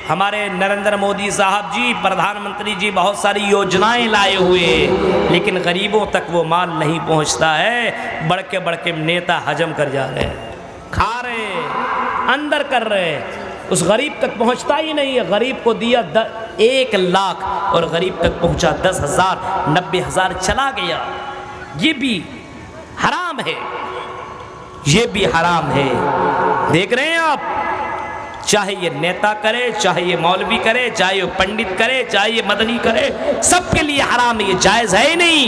ہمارے نریندر مودی صاحب جی پردھان منتری جی بہت ساری یوجنائیں لائے ہوئے، لیکن غریبوں تک وہ مال نہیں پہنچتا ہے۔ بڑھ کے نیتا حجم کر جا رہے ہیں، کھا رہے ہیں، اندر کر رہے ہیں، اس غریب تک پہنچتا ہی نہیں ہے۔ غریب کو دیا 1,00,000 اور غریب تک پہنچا 10,000، 90,000 چلا گیا۔ یہ بھی حرام ہے، یہ بھی حرام ہے۔ دیکھ رہے ہیں آپ، چاہے یہ نیتا کرے، چاہے یہ مولوی کرے، چاہے یہ پنڈت کرے، چاہے یہ مدنی کرے، سب کے لیے حرام ہے، یہ جائز ہے ہی نہیں۔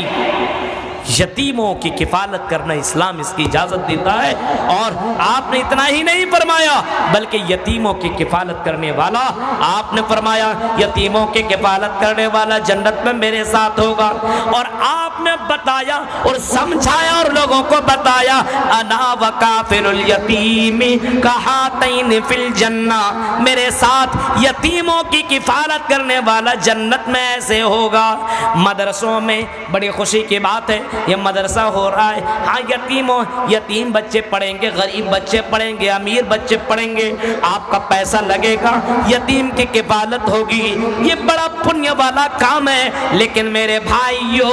یتیموں کی کفالت کرنا اسلام اس کی اجازت دیتا ہے، اور آپ نے اتنا ہی نہیں فرمایا بلکہ یتیموں کی کفالت کرنے والا، آپ نے فرمایا یتیموں کی کفالت کرنے والا جنت میں میرے ساتھ ہوگا، اور آپ نے بتایا اور سمجھایا اور لوگوں کو بتایا انا وکافل الیتیم کہاتین فی الجنہ، میرے ساتھ یتیموں کی کفالت کرنے والا جنت میں ایسے ہوگا۔ مدرسوں میں بڑی خوشی کی بات ہے، یہ مدرسہ ہو رہا ہے، ہاں یتیم بچے پڑھیں گے، غریب بچے پڑھیں گے، امیر بچے پڑھیں گے، آپ کا پیسہ لگے گا، یتیم کی کفالت ہوگی، یہ بڑا پنیہ والا کام ہے۔ لیکن میرے بھائیو،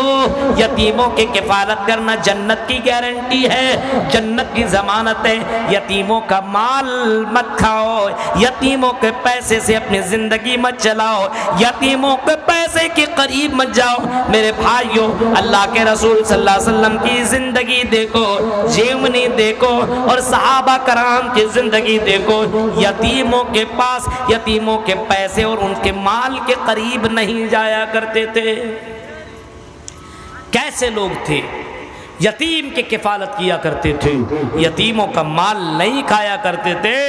یتیموں کی کفالت کرنا جنت کی گارنٹی ہے، جنت کی ضمانت ہے۔ یتیموں کا مال مت کھاؤ، یتیموں کے پیسے سے اپنی زندگی مت چلاؤ، یتیموں کے پیسے کے قریب مت جاؤ۔ میرے بھائیو، اللہ کے رسول صلی اللہ علیہ وسلم کی زندگی دیکھو، جیونی دیکھو، اور صحابہ کرام کی زندگی دیکھو، یتیموں کے پاس یتیموں کے پیسے اور ان کے مال کے قریب نہیں جایا کرتے تھے۔ کیسے لوگ تھے؟ یتیم کی کفالت کیا کرتے تھے، یتیموں کا مال نہیں کھایا کرتے تھے۔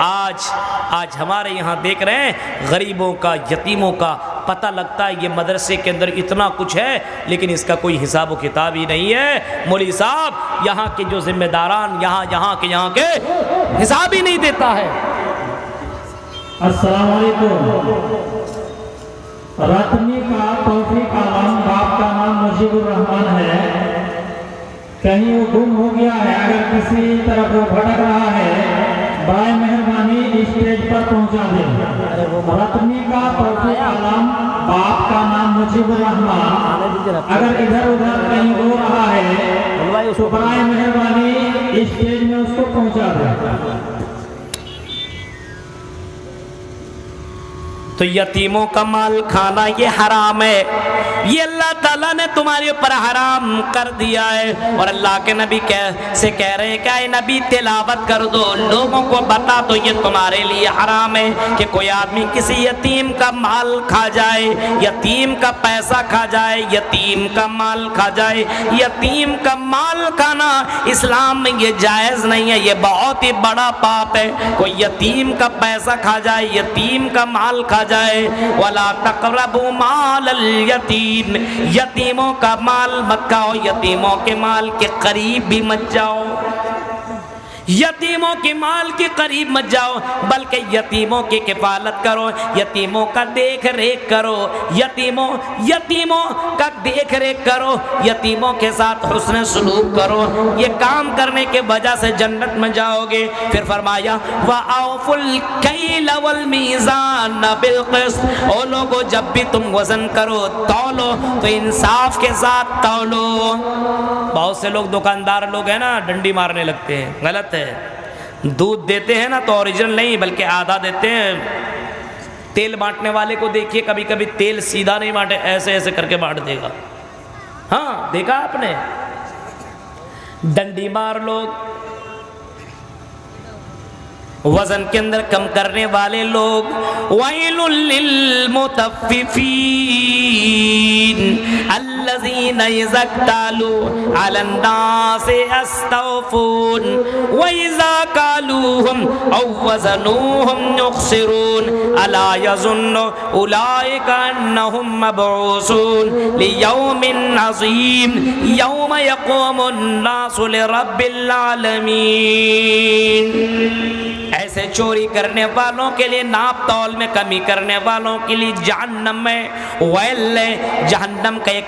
آج ہمارے یہاں دیکھ رہے ہیں غریبوں کا، یتیموں کا پتہ لگتا ہے، یہ مدرسے کے اندر اتنا کچھ ہے لیکن اس کا کوئی حساب و کتاب ہی نہیں ہے۔ مولوی صاحب یہاں کے جو ذمہ داران یہاں کے حساب ہی نہیں دیتا ہے۔ السلام علیکم۔ رتنی کا توفیق عالم، باپ کا نام مجیب الرحمان ہے، کہیں وہ گم ہو گیا ہے، اگر کسی طرف وہ بھٹک رہا ہے برائے مہربانی اسٹیج پر پہنچا دیں۔ رتنی کا توفیق عالم، باپ کا نام مجیب الرحمان، اگر ادھر ادھر کہیں ہو رہا ہے تو برائے مہربانی اسٹیج میں اس کو پہنچا دیں۔ تو یتیموں کا مال کھانا یہ حرام ہے، یہ اللہ تعالیٰ نے تمہارے اوپر حرام کر دیا ہے، اور اللہ کے نبی سے کہہ رہے ہیں کہ اے نبی تلاوت کر دو، لوگوں کو بتا دو یہ تمہارے لیے حرام ہے کہ کوئی آدمی کسی یتیم کا مال کھا جائے، یتیم کا پیسہ کھا جائے، یتیم کا مال کھا جائے۔ یتیم کا مال کھانا اسلام میں یہ جائز نہیں ہے، یہ بہت ہی بڑا پاپ ہے۔ کوئی یتیم کا پیسہ کھا جائے، یتیم کا مال کھا جائے، وَلَا تَقْرَبُوا مَالَ الْيَتِيمِ، یتیموں کا مال مت کھاؤ، یتیموں کے مال کے قریب بھی مت جاؤ، یتیموں کے مال کے قریب مت جاؤ، بلکہ یتیموں کی کفالت کرو، یتیموں کا دیکھ ریکھ کرو، یتیموں کا دیکھ ریکھ کرو، یتیموں کے ساتھ حسن سلوک کرو، یہ کام کرنے کے وجہ سے جنت میں جاؤ گے۔ پھر فرمایا وَأَوْفُوا الْكَيْلَ وَالْمِيزَانَ بِالْقِسْطِ، او لوگو جب بھی تم وزن کرو تولو تو انصاف کے ساتھ تولو۔ بہت سے لوگ دکاندار لوگ ہیں نا ڈنڈی مارنے لگتے ہیں، غلط ہے۔ دودھ دیتے ہیں نا تو اوریجنل نہیں بلکہ آدھا دیتے ہیں۔ تیل بانٹنے والے کو دیکھیے، کبھی کبھی تیل سیدھا نہیں بانٹے، ایسے ایسے کر کے بانٹ دے گا۔ ہاں دیکھا آپ نے، ڈنڈی مار لوگ، وزن کے اندر کم کرنے والے لوگ۔ وَيْلٌ لِّلْمُطَفِّفِينَ الَّذِينَ إِذَا اكْتَالُوا عَلَى النَّاسِ يَسْتَوْفُونَ وَإِذَا كَالُوهُمْ أَوْ وَّزَنُوهُمْ يُخْسِرُونَ أَلَا يَظُنُّ أُولَٰئِكَ أَنَّهُم مَّبْعُوثُونَ لِيَوْمٍ عَظِيمٍ يَوْمَ يَقُومُ النَّاسُ لِرَبِّ الْعَالَمِينَ۔ ایسے چوری کرنے والوں کے لیے، ناپ تول میں کمی کرنے والوں کے لیے جہنم میں ویل ہے، جہنم کا ایک